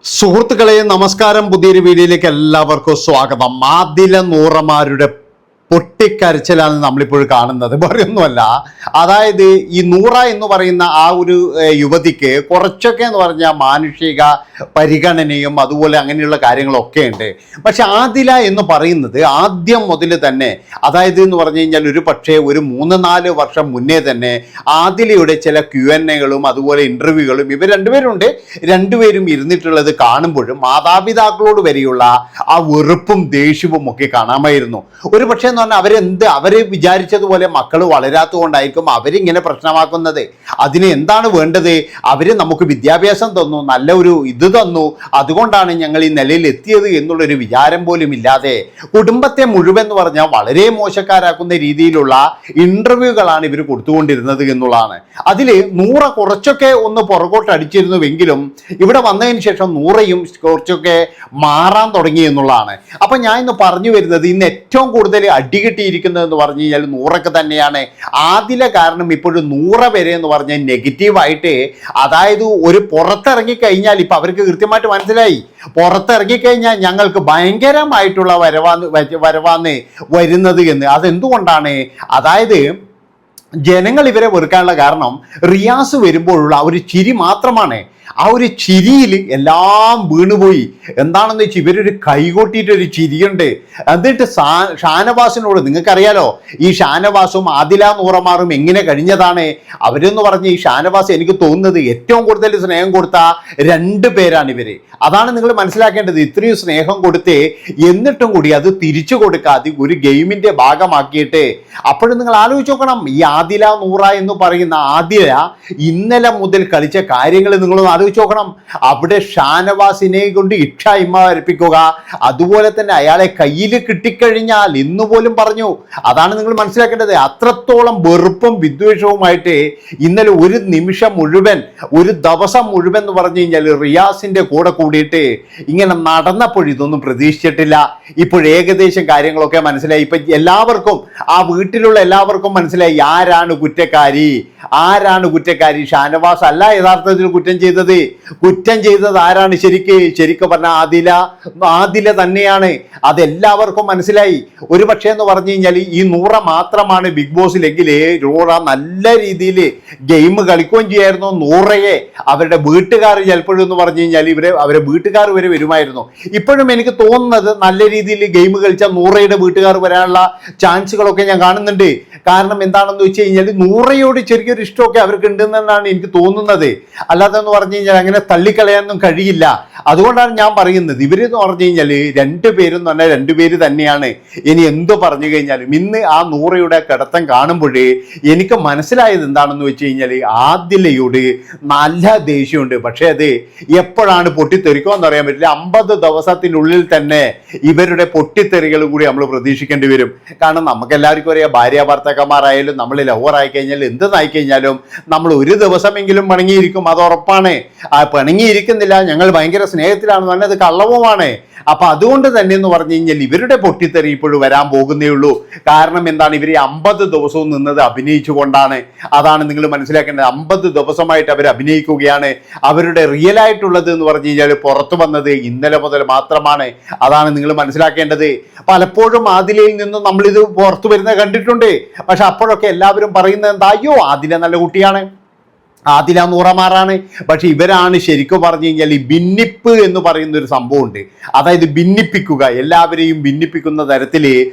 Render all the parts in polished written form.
സുഹൃത്തുക്കളെ നമസ്കാരം. പുതിയൊരു വീഡിയോയിലേക്ക് എല്ലാവർക്കും സ്വാഗതം. ആദില നൂറമാരുടെ പൊട്ടിക്കരച്ചിലാണ് നമ്മളിപ്പോൾ കാണുന്നത്. വേറൊന്നുമല്ല, അതായത് ഈ നൂറ എന്ന് പറയുന്ന ആ ഒരു യുവതിക്ക് കുറച്ചൊക്കെ എന്ന് പറഞ്ഞാൽ മാനുഷിക പരിഗണനയും അതുപോലെ അങ്ങനെയുള്ള കാര്യങ്ങളൊക്കെ ഉണ്ട്. പക്ഷെ ആദില എന്ന് പറയുന്നത് ആദ്യം മുതൽ തന്നെ, അതായത് എന്ന് പറഞ്ഞു കഴിഞ്ഞാൽ ഒരു പക്ഷേ ഒരു 3-4 വർഷം മുന്നേ തന്നെ ആദിലയുടെ ചില Q&Aകളും അതുപോലെ ഇൻ്റർവ്യൂകളും ഇവർ രണ്ടുപേരും ഇരുന്നിട്ടുള്ളത് കാണുമ്പോഴും മാതാപിതാക്കളോട് വരെയുള്ള ആ വെറുപ്പും ദേഷ്യവും ഒക്കെ കാണാമായിരുന്നു. ഒരു പക്ഷേ എന്ന് പറഞ്ഞാൽ അവര് വിചാരിച്ചതുപോലെ മക്കൾ വളരാത്തതുകൊണ്ടായിരിക്കും അവരിങ്ങനെ പ്രശ്നമാക്കുന്നത്. അതിന് എന്താണ് വേണ്ടത്? അവര് നമുക്ക് വിദ്യാഭ്യാസം തന്നു, നല്ല ഒരു ഇത് തന്നു, അതുകൊണ്ടാണ് ഞങ്ങൾ ഈ നിലയിൽ എത്തിയത് എന്നുള്ളൊരു വിചാരം പോലും ഇല്ലാതെ കുടുംബത്തെ മുഴുവൻ എന്ന് പറഞ്ഞാൽ വളരെ മോശക്കാരാക്കുന്ന രീതിയിലുള്ള ഇന്റർവ്യൂകളാണ് ഇവർ കൊടുത്തുകൊണ്ടിരുന്നത് എന്നുള്ളതാണ്. അതിൽ നൂറ കുറച്ചൊക്കെ ഒന്ന് പുറകോട്ട് അടിച്ചിരുന്നുവെങ്കിലും ഇവിടെ വന്നതിന് ശേഷം നൂറയും കുറച്ചൊക്കെ മാറാൻ തുടങ്ങി എന്നുള്ളതാണ്. അപ്പൊ ഞാൻ ഇന്ന് പറഞ്ഞു വരുന്നത്, ഇന്ന് ഏറ്റവും കൂടുതൽ അടികിട്ടിയിരിക്കുന്നത് എന്ന് പറഞ്ഞു കഴിഞ്ഞാൽ നൂറൊക്കെ തന്നെയാണ്. ആദില കാരണം ഇപ്പോഴും നൂറ വരെ എന്ന് പറഞ്ഞാൽ നെഗറ്റീവായിട്ട്, അതായത് ഒരു പുറത്തിറങ്ങിക്കഴിഞ്ഞാൽ ഇപ്പൊ അവർക്ക് കൃത്യമായിട്ട് മനസ്സിലായി, പുറത്തിറങ്ങിക്കഴിഞ്ഞാൽ ഞങ്ങൾക്ക് ഭയങ്കരമായിട്ടുള്ള വരവാന്ന് വരുന്നത് എന്ന്. അതെന്തുകൊണ്ടാണ്? അതായത് ജനങ്ങൾ ഇവരെ വെറുക്കാനുള്ള കാരണം റിയാസ് വരുമ്പോഴുള്ള ഒരു ചിരി മാത്രമാണ്. ആ ഒരു ചിരിയിൽ എല്ലാം വീണുപോയി. എന്താണെന്ന് വെച്ചാൽ ഇവരൊരു കൈകൊട്ടിയിട്ടൊരു ചിരിയുണ്ട്. എന്നിട്ട് ഷാനവാസിനോട്, നിങ്ങൾക്കറിയാലോ ഈ ഷാനവാസും ആദില നൂറമാറും എങ്ങനെ കഴിഞ്ഞതാണ്. അവരെന്ന് പറഞ്ഞ് ഈ ഷാനവാസ് എനിക്ക് തോന്നുന്നത് ഏറ്റവും കൂടുതൽ സ്നേഹം കൊടുത്ത 2 പേരാണ് ഇവര്. അതാണ് നിങ്ങൾ മനസ്സിലാക്കേണ്ടത്. ഇത്രയും സ്നേഹം കൊടുത്ത് എന്നിട്ടും കൂടി അത് തിരിച്ചു കൊടുക്കാതെ ഒരു ഗെയിമിന്റെ ഭാഗമാക്കിയിട്ട്, അപ്പോഴും നിങ്ങൾ ആലോചിച്ച് നോക്കണം, ഈ ആദില നൂറ എന്ന് പറയുന്ന ആദില ഇന്നലെ മുതൽ കളിച്ച കാര്യങ്ങൾ നിങ്ങളൊന്ന് ആലോചിച്ച് നോക്കണം. അവിടെ ഷാനവാസിനെ കൊണ്ട് ഇമ്മ വരപ്പിക്കുക, അതുപോലെ തന്നെ അയാളെ കയ്യിൽ കിട്ടിക്കഴിഞ്ഞാൽ ഇന്ന് പോലും പറഞ്ഞു. അതാണ് നിങ്ങൾ മനസ്സിലാക്കേണ്ടത്. അത്രത്തോളം വെറുപ്പും വിദ്വേഷവുമായിട്ട് ഇന്നലെ ഒരു നിമിഷം മുഴുവൻ, ഒരു ദിവസം മുഴുവൻ എന്ന് പറഞ്ഞു കഴിഞ്ഞാൽ റിയാസിന്റെ കൂടെ കൂടിയിട്ട് ഇങ്ങനെ നടന്നപ്പോൾ ഇതൊന്നും പ്രതീക്ഷിച്ചിട്ടില്ല. ഇപ്പോൾ ഏകദേശം കാര്യങ്ങളൊക്കെ മനസ്സിലായി. ഇപ്പൊ എല്ലാവർക്കും, ആ വീട്ടിലുള്ള എല്ലാവർക്കും മനസ്സിലായി ആരാണ് കുറ്റക്കാരി. ഷാനവാസ് അല്ല യഥാർത്ഥത്തിൽ കുറ്റം ചെയ്തത് ആരാണ്? ശരിക്കും പറഞ്ഞാൽ ആദില തന്നെയാണ്. അതെല്ലാവർക്കും മനസ്സിലായി. ഒരു പക്ഷേ എന്ന് പറഞ്ഞു കഴിഞ്ഞാൽ ഈ നൂറ മാത്രമാണ് ബിഗ് ബോസിലെങ്കിൽ നൂറ നല്ല രീതിയിൽ ഗെയിം കളിക്കുകയും ചെയ്യായിരുന്നു. നൂറയെ അവരുടെ വീട്ടുകാർ ചിലപ്പോഴും എന്ന് പറഞ്ഞു കഴിഞ്ഞാൽ അവരെ വീട്ടുകാർ വരെ വരുമായിരുന്നു. ഇപ്പോഴും എനിക്ക് തോന്നുന്നത് നല്ല രീതിയിൽ ഗെയിം കളിച്ചാൽ നൂറയുടെ വീട്ടുകാർ വരാനുള്ള ചാൻസുകളൊക്കെ ഞാൻ കാണുന്നുണ്ട്. കാരണം എന്താണെന്ന് വെച്ച് കഴിഞ്ഞാൽ നൂറയോട് ചെറിയൊരു ഇഷ്ടമൊക്കെ അവർക്ക് ഉണ്ടെന്നാണ് എനിക്ക് തോന്നുന്നത്. അല്ലാതെ എന്ന് പറഞ്ഞു കഴിഞ്ഞാൽ അങ്ങനെ തള്ളിക്കളയാനൊന്നും കഴിയില്ല. അതുകൊണ്ടാണ് ഞാൻ പറയുന്നത്, ഇവരെന്ന് പറഞ്ഞു കഴിഞ്ഞാൽ 2 പേരും തന്നെ 2 പേര് തന്നെയാണ്. ഇനി എന്തു പറഞ്ഞു കഴിഞ്ഞാലും ഇന്ന് ആ നൂറയുടെ കിടത്തം കാണുമ്പോഴേ എനിക്ക് മനസ്സിലായത് എന്താണെന്ന് വെച്ച് കഴിഞ്ഞാൽ ആദിലയോട് നല്ല ദേഷ്യമുണ്ട്. പക്ഷേ അത് എപ്പോഴാണ് പൊട്ടിത്തെറിക്കുമെന്ന് അറിയാൻ പറ്റില്ല. 50 ദിവസത്തിനുള്ളിൽ തന്നെ ഇവരുടെ പൊട്ടിത്തെറികൾ കൂടി നമ്മൾ പ്രതീക്ഷിക്കേണ്ടി വരും. കാരണം നമുക്ക് എല്ലാവർക്കും അറിയാം, ഭാര്യ ഭർത്താക്കന്മാരായാലും നമ്മൾ ലവറായി കഴിഞ്ഞാൽ എന്തെന്നായി കഴിഞ്ഞാലും നമ്മൾ ഒരു ദിവസമെങ്കിലും പിണങ്ങിയിരിക്കും. അത് ഉറപ്പാണ്. പിണങ്ങിയിരിക്കുന്നില്ല, ഞങ്ങൾ ഭയങ്കര സ്നേഹത്തിലാണ് പറഞ്ഞത് കള്ളവുമാണ്. അപ്പൊ അതുകൊണ്ട് തന്നെ എന്ന് പറഞ്ഞു കഴിഞ്ഞാൽ ഇവരുടെ പൊട്ടിത്തെറി ഇപ്പോഴും വരാൻ പോകുന്നേ ഉള്ളൂ. കാരണം എന്താണ്? ഇവർ 50 ദിവസവും നിന്നത് അഭിനയിച്ചുകൊണ്ടാണ്. അതാണ് നിങ്ങൾ മനസ്സിലാക്കേണ്ടത്. 50 ദിവസമായിട്ട് അവർ അഭിനയിക്കുകയാണ്. അവരുടെ റിയൽ ആയിട്ടുള്ളത് എന്ന് പറഞ്ഞു കഴിഞ്ഞാൽ പുറത്തു വന്നത് ഇന്നലെ മുതൽ മാത്രമാണ്. അതാണ് നിങ്ങൾ മനസ്സിലാക്കേണ്ടത്. പലപ്പോഴും ആദിലയിൽ നിന്നും നമ്മളിത് പുറത്തു വരുന്നത് കണ്ടിട്ടുണ്ട്. പക്ഷെ അപ്പോഴൊക്കെ എല്ലാവരും പറയുന്നത് എന്താ? അയ്യോ ആദില നല്ല കുട്ടിയാണ്, ആദില നൂറമാറാണ്. പക്ഷെ ഇവരാണ് ശരിക്കും പറഞ്ഞു കഴിഞ്ഞാൽ ഈ ഭിന്നിപ്പ് എന്ന് പറയുന്ന ഒരു സംഭവമുണ്ട്. അതായത് ഭിന്നിപ്പിക്കുക, എല്ലാവരെയും ഭിന്നിപ്പിക്കുന്ന തരത്തിൽ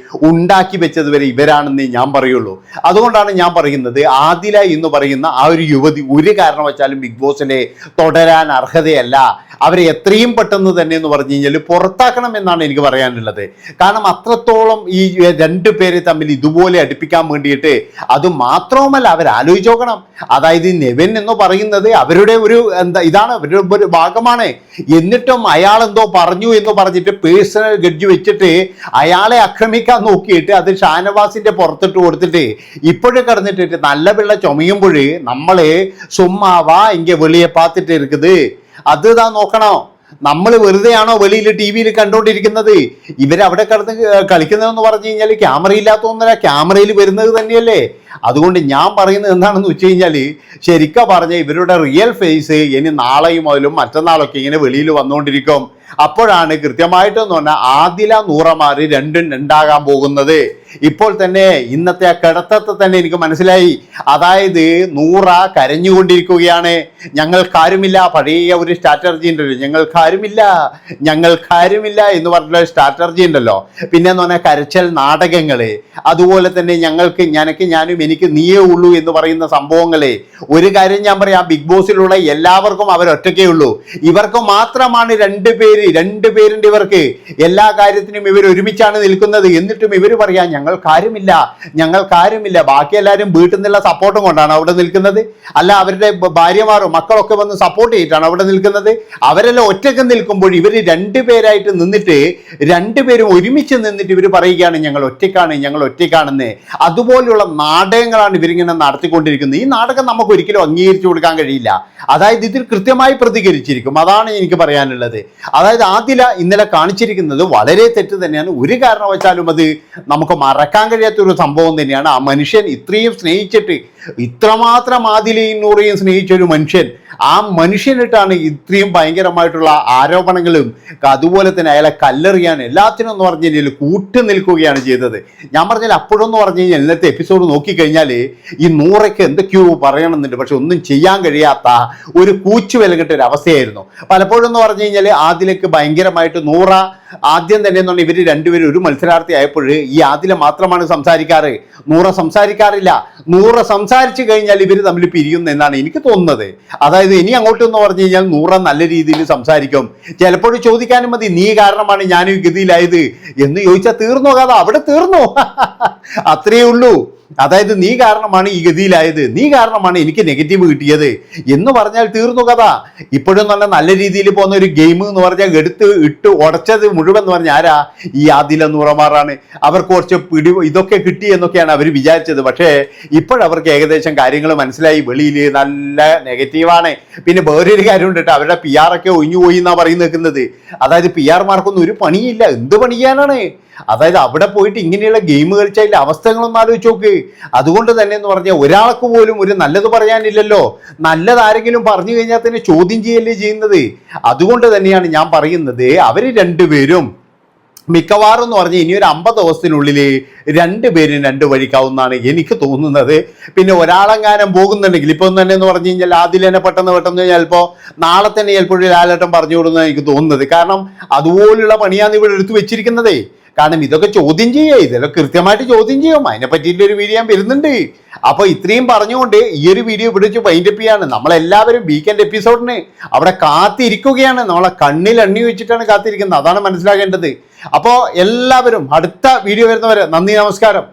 ഉണ്ടാക്കി വെച്ചത് വരെ ഇവരാണെന്ന് ഞാൻ പറയുള്ളൂ. അതുകൊണ്ടാണ് ഞാൻ പറയുന്നത്, ആദില എന്ന് പറയുന്ന ആ ഒരു യുവതി ഒരു കാരണവശാലും ബിഗ് ബോസിനെ തുടരാൻ അർഹതയല്ല. അവരെ എത്രയും പെട്ടെന്ന് തന്നെ എന്ന് പറഞ്ഞു കഴിഞ്ഞാൽ പുറത്താക്കണം എന്നാണ് എനിക്ക് പറയാനുള്ളത്. കാരണം അത്രത്തോളം ഈ 2 പേരെ തമ്മിൽ ഇതുപോലെ അടുപ്പിക്കാൻ വേണ്ടിയിട്ട്, അത് മാത്രവുമല്ല അവരാലോചിച്ച് നോക്കണം. അതായത് നെവിൻ എന്ന് പറയുന്നത് അവരുടെ ഒരു ഇതാണ്, അവരുടെ ഒരു ഭാഗമാണ്. എന്നിട്ടും അയാൾ എന്തോ പറഞ്ഞു എന്ന് പറഞ്ഞിട്ട് പേഴ്സണൽ ഗഡ്ജ് വെച്ചിട്ട് അയാളെ ആക്രമിക്കാൻ നോക്കിയിട്ട് അത് ഷാനവാസിന്റെ പുറത്തിട്ട് കൊടുത്തിട്ട് ഇപ്പോഴും കിടന്നിട്ട് നല്ല പിള്ള ചുമയുമ്പോൾ നമ്മള് സുമ്മാവാ ഇങ്ങ വെളിയെ പാത്തിട്ട് ഇരിക്കുന്നത്. അത് നോക്കണം. നമ്മൾ വെറുതെയാണോ വെളിയിൽ TV-യിൽ കണ്ടുകൊണ്ടിരിക്കുന്നത്? ഇവരവിടെ കിടന്ന് കളിക്കുന്നതെന്ന് പറഞ്ഞു കഴിഞ്ഞാൽ ക്യാമറ ഇല്ലാത്തതൊന്നുമല്ല, ക്യാമറയിൽ വരുന്നത് തന്നെയല്ലേ. അതുകൊണ്ട് ഞാൻ പറയുന്നത് എന്താണെന്ന് വെച്ച് കഴിഞ്ഞാൽ, ശരിക്കും പറഞ്ഞ ഇവരുടെ റിയൽ ഫേസ് ഇനി നാളെയും മുതലും മറ്റന്നാളൊക്കെ ഇങ്ങനെ വെളിയിൽ വന്നുകൊണ്ടിരിക്കും. അപ്പോഴാണ് കൃത്യമായിട്ടെന്ന് പറഞ്ഞാൽ ആദില നൂറമാർ രണ്ടും രണ്ടാകാൻ പോകുന്നത്. ഇപ്പോൾ തന്നെ ഇന്നത്തെ ആ കിടത്തത്തെ തന്നെ എനിക്ക് മനസ്സിലായി. അതായത് നൂറ കരഞ്ഞുകൊണ്ടിരിക്കുകയാണ്. ഞങ്ങൾക്കാരുമില്ല, പഴയ ഒരു സ്ട്രാറ്റജി ഉണ്ടല്ലോ, ഞങ്ങൾക്കാരുമില്ല എന്ന് പറഞ്ഞുള്ള സ്ട്രാറ്റജി ഉണ്ടല്ലോ. പിന്നെ എന്ന് പറഞ്ഞാൽ കരച്ചൽ നാടകങ്ങള്, അതുപോലെ തന്നെ ഞാനും എനിക്ക് നീയേ ഉള്ളൂ എന്ന് പറയുന്ന സംഭവങ്ങളെ. ഒരു കാര്യം ഞാൻ പറയാം, ബിഗ് ബോസിലുള്ള എല്ലാവർക്കും അവരൊറ്റക്കേ ഉള്ളൂ. ഇവർക്ക് മാത്രമാണ് രണ്ടുപേരുണ്ട് ഇവർക്ക്. എല്ലാ കാര്യത്തിനും ഇവർ ഒരുമിച്ചാണ് നിൽക്കുന്നത്. എന്നിട്ടും ഇവർ പറയാ ഞങ്ങൾക്കാരുമില്ല. ബാക്കി എല്ലാവരും വീട്ടിൽ നിന്നുള്ള സപ്പോർട്ടും കൊണ്ടാണ് അവിടെ നിൽക്കുന്നത്. അല്ല, അവരുടെ ഭാര്യമാരും മക്കളൊക്കെ വന്ന് സപ്പോർട്ട് ചെയ്തിട്ടാണ് അവിടെ നിൽക്കുന്നത്. അവരെല്ലാം ഒറ്റക്ക് നിൽക്കുമ്പോൾ ഇവർ രണ്ടുപേരായിട്ട് നിന്നിട്ട്, രണ്ടുപേരും ഒരുമിച്ച് നിന്നിട്ട് ഇവർ പറയുകയാണ് ഞങ്ങൾ ഒറ്റയ്ക്കാണെന്ന്. അതുപോലെയുള്ള നാടകങ്ങളാണ് ഇവരിങ്ങനെ നടത്തിക്കൊണ്ടിരിക്കുന്നത്. ഈ നാടകം നമുക്ക് ഒരിക്കലും അംഗീകരിച്ചു കൊടുക്കാൻ കഴിയില്ല. അതായത് ഇതിൽ കൃത്യമായി പ്രതികരിച്ചിരിക്കും. അതാണ് എനിക്ക് പറയാനുള്ളത്. അതായത് ആദില ഇന്നലെ കാണിച്ചിരിക്കുന്നത് വളരെ തെറ്റ് തന്നെയാണ്. ഒരു കാരണവശാലും അത് നമുക്ക് മറക്കാൻ കഴിയാത്തൊരു സംഭവം തന്നെയാണ്. ആ മനുഷ്യൻ ഇത്രയും സ്നേഹിച്ചിട്ട്, ഇത്രമാത്രം ആദിലയും നൂറയും സ്നേഹിച്ചൊരു മനുഷ്യൻ, ആ മനുഷ്യനിട്ടാണ് ഇത്രയും ഭയങ്കരമായിട്ടുള്ള ആരോപണങ്ങളും അതുപോലെ തന്നെ അയാളെ കല്ലെറിയാൻ എല്ലാത്തിനും എന്ന് പറഞ്ഞു കഴിഞ്ഞാൽ കൂട്ടു നിൽക്കുകയാണ് ചെയ്തത്. ഞാൻ പറഞ്ഞാൽ അപ്പോഴെന്ന് പറഞ്ഞു കഴിഞ്ഞാൽ ഇന്നത്തെ എപ്പിസോഡ് നോക്കിക്കഴിഞ്ഞാൽ ഈ നൂറയ്ക്ക് എന്തൊക്കെയോ പറയണമെന്നുണ്ട്, പക്ഷെ ഒന്നും ചെയ്യാൻ കഴിയാത്ത ഒരു കൂച്ചുവിലകിട്ട ഒരു അവസ്ഥയായിരുന്നു പലപ്പോഴും എന്ന് പറഞ്ഞു കഴിഞ്ഞാൽ. ആദിലക്ക് ഭയങ്കരമായിട്ട് നൂറ ആദ്യം തന്നെ എന്ന് പറഞ്ഞാൽ ഇവർ രണ്ടുപേരും ഒരു മത്സരാർത്ഥി ആയപ്പോൾ ഈ ആദില മാത്രമാണ് സംസാരിക്കാറ്, നൂറ സംസാരിക്കാറില്ല. നൂറ സംസാരിച്ചു കഴിഞ്ഞാൽ ഇവർ തമ്മിൽ പിരിയുന്നു എന്നാണ് എനിക്ക് തോന്നുന്നത്. അതായത് ഇനി അങ്ങോട്ടെന്ന് പറഞ്ഞു കഴിഞ്ഞാൽ നൂറ നല്ല രീതിയിൽ സംസാരിക്കും. ചിലപ്പോഴും ചോദിക്കാനും മതി, നീ കാരണമാണ് ഞാൻ ഈ ഗതിയിലായത് എന്ന് ചോദിച്ചാൽ തീർന്നു കഥ, അവിടെ തീർന്നു. അത്രയേ ഉള്ളൂ. അതായത് നീ കാരണമാണ് ഈ ഗതിയിലായത്, നീ കാരണമാണ് എനിക്ക് നെഗറ്റീവ് കിട്ടിയത് എന്ന് പറഞ്ഞാൽ തീർന്നു കഥ. ഇപ്പോഴും നല്ല രീതിയിൽ പോകുന്ന ഒരു ഗെയിം എന്ന് പറഞ്ഞാൽ ഇട്ട് ഉടച്ചത് മുഴുവൻ എന്ന് പറഞ്ഞാൽ ആരാ? ഈ ആദില നൂറമാറാണ്. അവർക്ക് കുറച്ച് ഇതൊക്കെ കിട്ടി എന്നൊക്കെയാണ് അവർ വിചാരിച്ചത്. പക്ഷേ ഇപ്പോഴവർക്ക് ഏകദേശം കാര്യങ്ങൾ മനസ്സിലായി. വെളിയിൽ നല്ല നെഗറ്റീവാണ്. പിന്നെ വേറൊരു കാര്യമുണ്ട് കേട്ടോ, അവരുടെ PR ഒക്കെ ഒഴിഞ്ഞു പോയി എന്നാ നിൽക്കുന്നത്. അതായത് PR മാർക്കൊന്നും ഒരു പണിയില്ല. എന്ത് പണി ചെയ്യാനാണ്? അതായത് അവിടെ പോയിട്ട് ഇങ്ങനെയുള്ള ഗെയിം കളിച്ചതിൻ്റെ അവസ്ഥകളൊന്നും ആലോചിച്ച് നോക്ക്. അതുകൊണ്ട് തന്നെ എന്ന് പറഞ്ഞാൽ ഒരാൾക്ക് പോലും ഒരു നല്ലത് പറയാനില്ലല്ലോ. നല്ലതാരെങ്കിലും പറഞ്ഞു കഴിഞ്ഞാൽ തന്നെ ചോദ്യം ചെയ്യല്ലേ ചെയ്യുന്നത്. അതുകൊണ്ട് തന്നെയാണ് ഞാൻ പറയുന്നത്, അവർ രണ്ടുപേരും മിക്കവാറും എന്ന് പറഞ്ഞാൽ ഇനി ഒരു 50 ദിവസത്തിനുള്ളിൽ രണ്ടുപേരും രണ്ട് വഴിക്കാവുന്നതാണ് എനിക്ക് തോന്നുന്നത്. പിന്നെ ഒരാളെങ്ങാനും പോകുന്നുണ്ടെങ്കിൽ ഇപ്പം തന്നെ എന്ന് പറഞ്ഞു കഴിഞ്ഞാൽ ആദിലനെ പെട്ടെന്ന് ചിലപ്പോൾ നാളെ തന്നെ ചിലപ്പോൾ ലാലേട്ടൻ പറഞ്ഞു കൊടുക്കുന്ന എനിക്ക് തോന്നുന്നത്. കാരണം അതുപോലുള്ള പണിയാണ് ഇവിടെ എടുത്തു വെച്ചിരിക്കുന്നതേ. കാരണം ഇതൊക്കെ ചോദ്യം ചെയ്യുക, ഇതെല്ലാം കൃത്യമായിട്ട് ചോദ്യം ചെയ്യും. അതിനെ പറ്റിയിട്ടൊരു വീഡിയോ ഞാൻ വരുന്നുണ്ട്. അപ്പോൾ ഇത്രയും പറഞ്ഞുകൊണ്ട് ഈ ഒരു വീഡിയോ ഇവിടെ വെച്ച് വൈൻഡപ്പ് ചെയ്യാണ്. നമ്മളെല്ലാവരും വീക്കെൻഡ് എപ്പിസോഡിന് അവിടെ കാത്തിരിക്കുകയാണ്. നമ്മളെ കണ്ണിൽ എണ്ണി വെച്ചിട്ടാണ് കാത്തിരിക്കുന്നത്. അതാണ് മനസ്സിലാക്കേണ്ടത്. അപ്പോൾ എല്ലാവരും അടുത്ത വീഡിയോ വരുന്നവരെ നന്ദി, നമസ്കാരം.